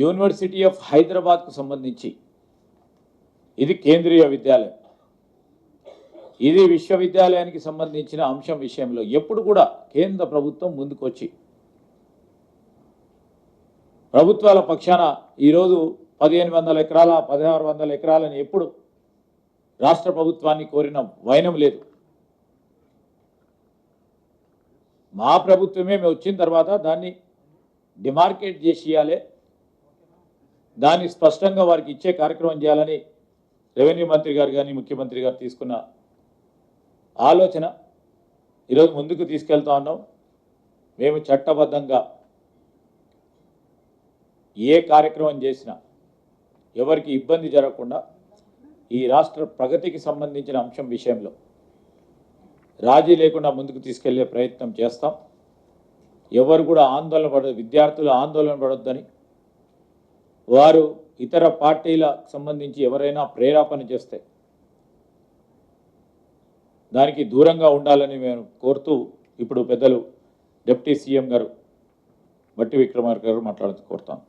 University of హైదరాబాద్కు సంబంధించి ఇది కేంద్రీయ విద్యాలయం. ఇది విశ్వవిద్యాలయానికి సంబంధించిన అంశం విషయంలో ఎప్పుడు కూడా కేంద్ర ప్రభుత్వం ముందుకొచ్చి ప్రభుత్వాల పక్షాన ఈరోజు 1500 ఎకరాల 1600 ఎకరాలని ఎప్పుడు రాష్ట్ర ప్రభుత్వాన్ని కోరిన వైనం లేదు. మా ప్రభుత్వమే మేము వచ్చిన తర్వాత దాన్ని డిమార్కేట్ చేసి ఇవ్వాలి, దాన్ని స్పష్టంగా వారికి ఇచ్చే కార్యక్రమం చేయాలని రెవెన్యూ మంత్రి గారు కానీ ముఖ్యమంత్రి గారు తీసుకున్న ఆలోచన ఈరోజు ముందుకు తీసుకెళ్తా ఉన్నాం. మేము చట్టబద్ధంగా ఏ కార్యక్రమం చేసినా ఎవరికి ఇబ్బంది జరగకుండా ఈ రాష్ట్ర ప్రగతికి సంబంధించిన అంశం విషయంలో రాజీ లేకుండా ముందుకు తీసుకెళ్లే ప్రయత్నం చేస్తాం. ఎవరు కూడా ఆందోళన పడదు, విద్యార్థులు ఆందోళన పడొద్దని, వారు ఇతర పార్టీలకు సంబంధించి ఎవరైనా ప్రేరేపణ చేస్తే దానికి దూరంగా ఉండాలని మేము కోరుతూ ఇప్పుడు పెద్దలు డిప్యూటీ సీఎం గారు బట్టి విక్రమార్క గారు మాట్లాడుతూ కోరుతాం.